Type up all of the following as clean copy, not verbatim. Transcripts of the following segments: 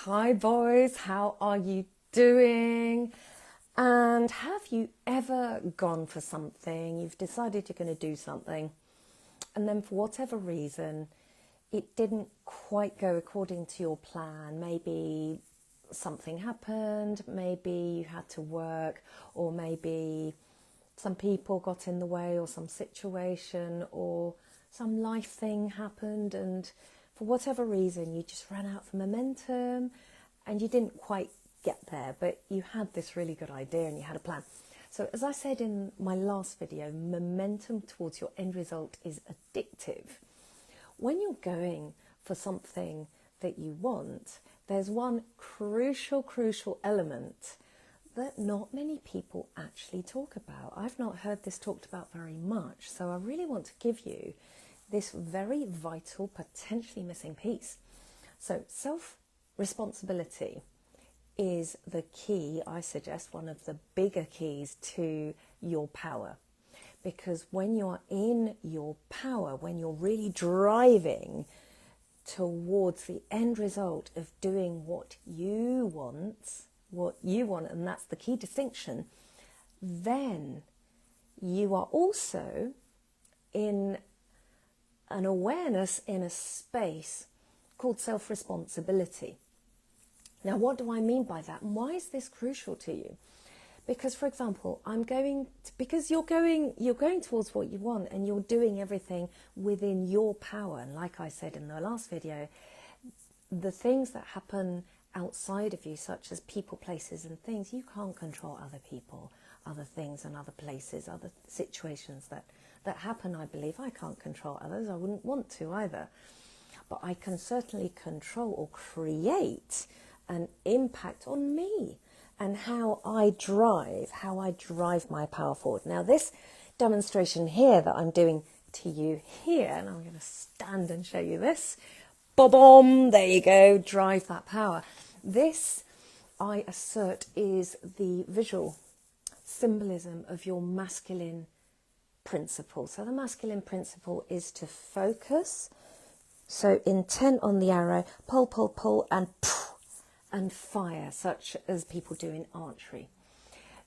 Hi boys, how are you doing? And have you ever gone for something? You've decided you're going to do something, and then for whatever reason, it didn't quite go according to your plan. Maybe something happened, maybe you had to work, or maybe some people got in the way, or some situation, or some life thing happened, and for whatever reason you just ran out of momentum and you didn't quite get there, but you had this really good idea and you had a plan. So as I said in my last video, momentum towards your end result is addictive. When you're going for something that you want, there's one crucial element that not many people actually talk about. I've not heard this talked about very much, so I really want to give you this very vital, potentially missing piece. So self-responsibility is the key, I suggest, one of the bigger keys to your power. Because when you're in your power, when you're really driving towards the end result of doing what you want, and that's the key distinction, then you are also in an awareness in a space called self-responsibility. Now, what do I mean by that? And why is this crucial to you? Because, for example, because you're going towards what you want and you're doing everything within your power. And like I said in the last video, the things that happen outside of you, such as people, places and things, you can't control other people, other things and other places, other situations that happen. I believe I can't control others. I wouldn't want to either. But I can certainly control or create an impact on me and how I drive my power forward. Now, this demonstration here that I'm doing to you here, and I'm going to stand and show you this. Boom, there you go, drive that power. This, I assert, is the visual symbolism of your masculine principle. So the masculine principle is to focus, so intent on the arrow, pull, and fire, such as people do in archery.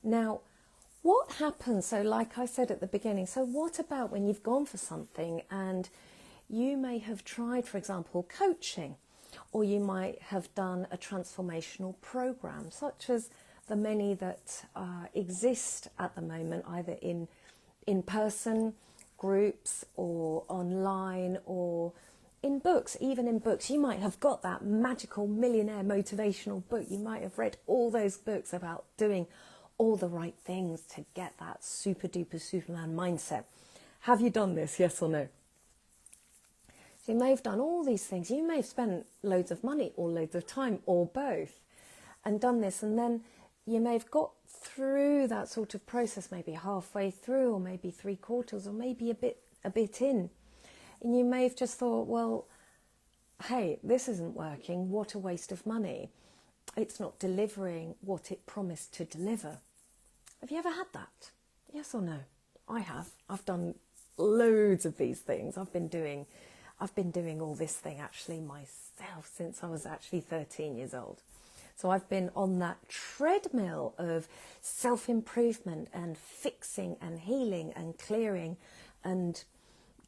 Now, what happens, so like I said at the beginning, so what about when you've gone for something and you may have tried, for example, coaching, or you might have done a transformational program, such as the many that exist at the moment, either in person groups or online or in books. Even in books, you might have got that magical millionaire motivational book. You might have read all those books about doing all the right things to get that super duper Superman mindset. Have you done this, yes or no? So you may have done all these things. You may have spent loads of money or loads of time or both and done this, and then you may have got through that sort of process, maybe halfway through or maybe 3/4 or maybe a bit in. And you may have just thought, well, hey, this isn't working. What a waste of money. It's not delivering what it promised to deliver. Have you ever had that? Yes or no? I have. I've done loads of these things. I've been doing all this thing actually myself since I was actually 13 years old. So I've been on that treadmill of self-improvement and fixing and healing and clearing and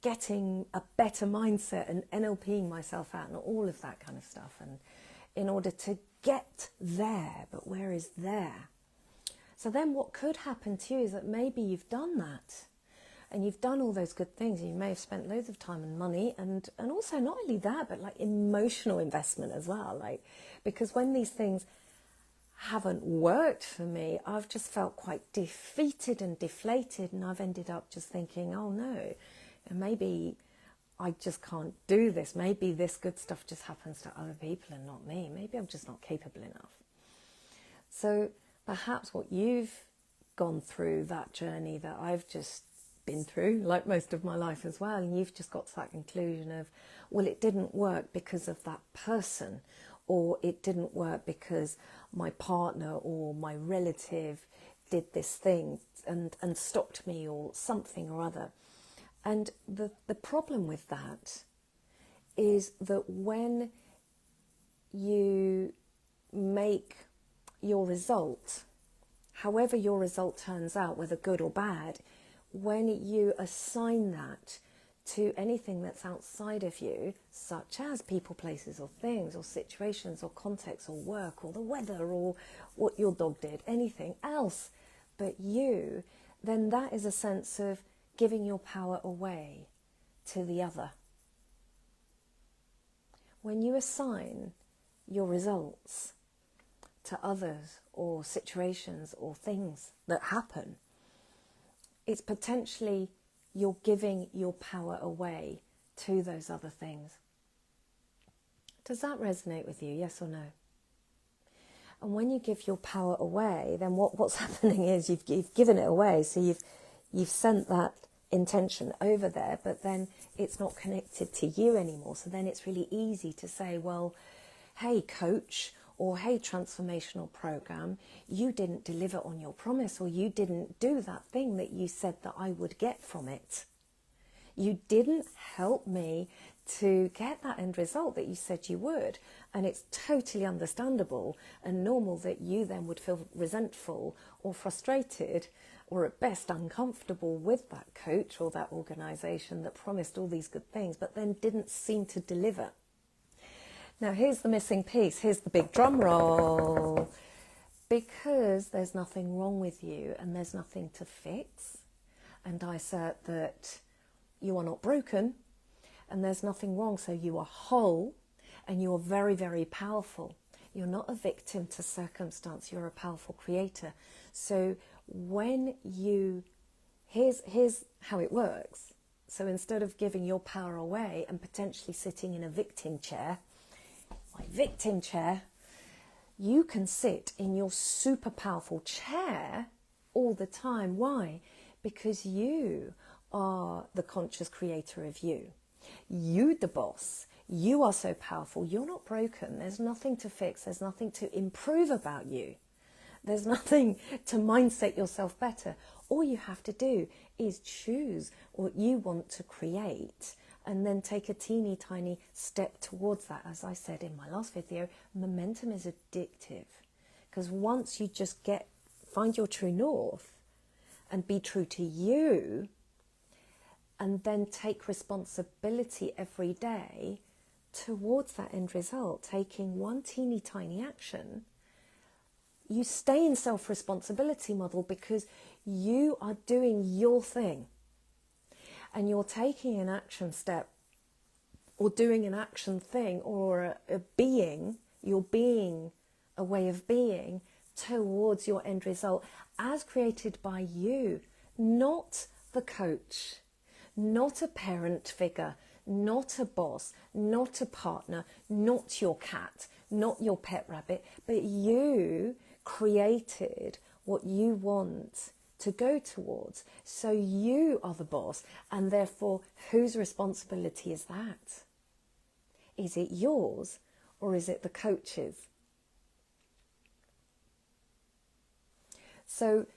getting a better mindset and NLPing myself out and all of that kind of stuff. And in order to get there, but where is there? So then what could happen to you is that maybe you've done that and you've done all those good things. And you may have spent loads of time and money and also not only that, but like emotional investment as well. Like, because when these things haven't worked for me, I've just felt quite defeated and deflated, and I've ended up just thinking, oh no, and maybe I just can't do this. Maybe this good stuff just happens to other people and not me. Maybe I'm just not capable enough. So perhaps what you've gone through, that journey that I've just been through, like most of my life as well, and you've just got to that conclusion of, well, it didn't work because of that person, or it didn't work because my partner or my relative did this thing and stopped me or something or other. And the problem with that is that when you make your result, however your result turns out, whether good or bad, when you assign that to anything that's outside of you, such as people, places or things or situations or contexts or work or the weather or what your dog did, anything else but you, then that is a sense of giving your power away to the other. When you assign your results to others or situations or things that happen, it's potentially you're giving your power away to those other things. Does that resonate with you, yes or no? And when you give your power away, then what's happening is you've given it away, so you've sent that intention over there, but then it's not connected to you anymore. So then it's really easy to say, well, hey coach, or hey transformational program, you didn't deliver on your promise, or you didn't do that thing that you said that I would get from it. You didn't help me to get that end result that you said you would. And it's totally understandable and normal that you then would feel resentful or frustrated or at best uncomfortable with that coach or that organisation that promised all these good things but then didn't seem to deliver. Now here's the missing piece, here's the big drum roll. Because there's nothing wrong with you and there's nothing to fix, and I assert that you are not broken and there's nothing wrong, so you are whole and you are very, very powerful. You're not a victim to circumstance, you're a powerful creator. So when you, here's how it works. So instead of giving your power away and potentially sitting in a victim chair, my victim chair, you can sit in your super powerful chair all the time. Why? Because you are the conscious creator of you. You, the boss. You are so powerful. You're not broken. There's nothing to fix. There's nothing to improve about you. There's nothing to mindset yourself better. All you have to do is choose what you want to create and then take a teeny tiny step towards that. As I said in my last video, momentum is addictive, because once you just find your true north and be true to you, and then take responsibility every day towards that end result, taking one teeny tiny action, you stay in self-responsibility model because you are doing your thing. And you're taking an action step or doing an action thing or a being, you're being a way of being towards your end result as created by you, not the coach, not a parent figure, not a boss, not a partner, not your cat, not your pet rabbit, but you created what you want to go towards. So you are the boss, and therefore whose responsibility is that? Is it yours or is it the coach's? So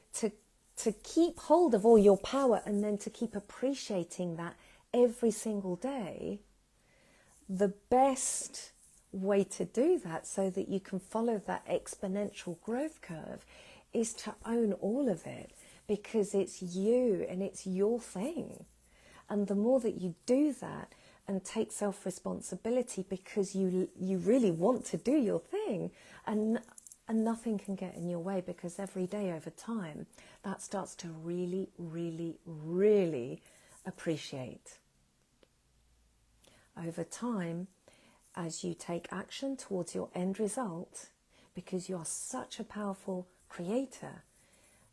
to keep hold of all your power and then to keep appreciating that every single day, the best way to do that so that you can follow that exponential growth curve is to own all of it, because it's you and it's your thing. And the more that you do that and take self-responsibility because you really want to do your thing, and nothing can get in your way, because every day over time that starts to really, really, really appreciate. Over time, as you take action towards your end result, because you are such a powerful creator,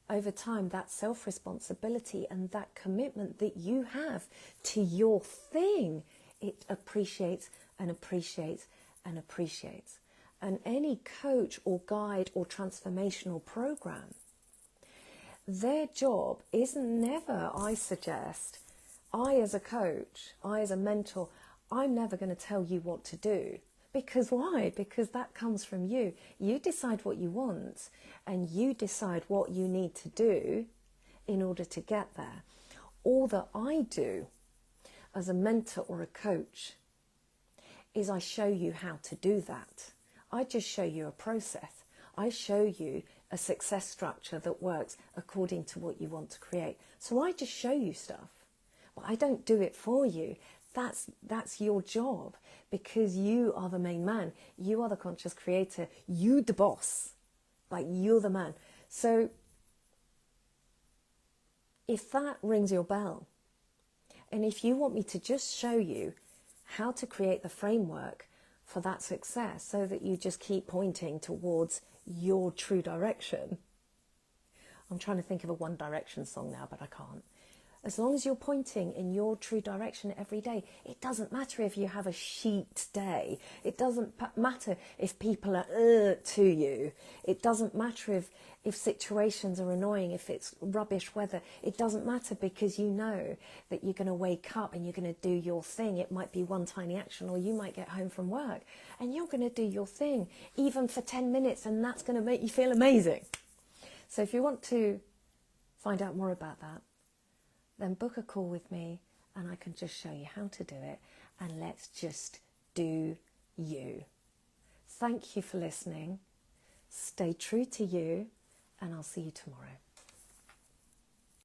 over time that self-responsibility and that commitment that you have to your thing, it appreciates and appreciates and appreciates. And any coach or guide or transformational program, their job is never, I suggest, I as a coach, I as a mentor, I'm never going to tell you what to do. Because why? Because that comes from you. You decide what you want and you decide what you need to do in order to get there. All that I do as a mentor or a coach is I show you how to do that. I just show you a process. I show you a success structure that works according to what you want to create. So I just show you stuff, but I don't do it for you. That's your job, because you are the main man. You are the conscious creator. You the boss. Like, you're the man. So if that rings your bell, and if you want me to just show you how to create the framework for that success so that you just keep pointing towards your true direction. I'm trying to think of a One Direction song now, but I can't. As long as you're pointing in your true direction every day, it doesn't matter if you have a shit day. It doesn't matter if people are to you. It doesn't matter if situations are annoying, if it's rubbish weather. It doesn't matter, because you know that you're going to wake up and you're going to do your thing. It might be one tiny action, or you might get home from work and you're going to do your thing, even for 10 minutes, and that's going to make you feel amazing. So if you want to find out more about that, then book a call with me and I can just show you how to do it, and let's just do you. Thank you for listening. Stay true to you, and I'll see you tomorrow.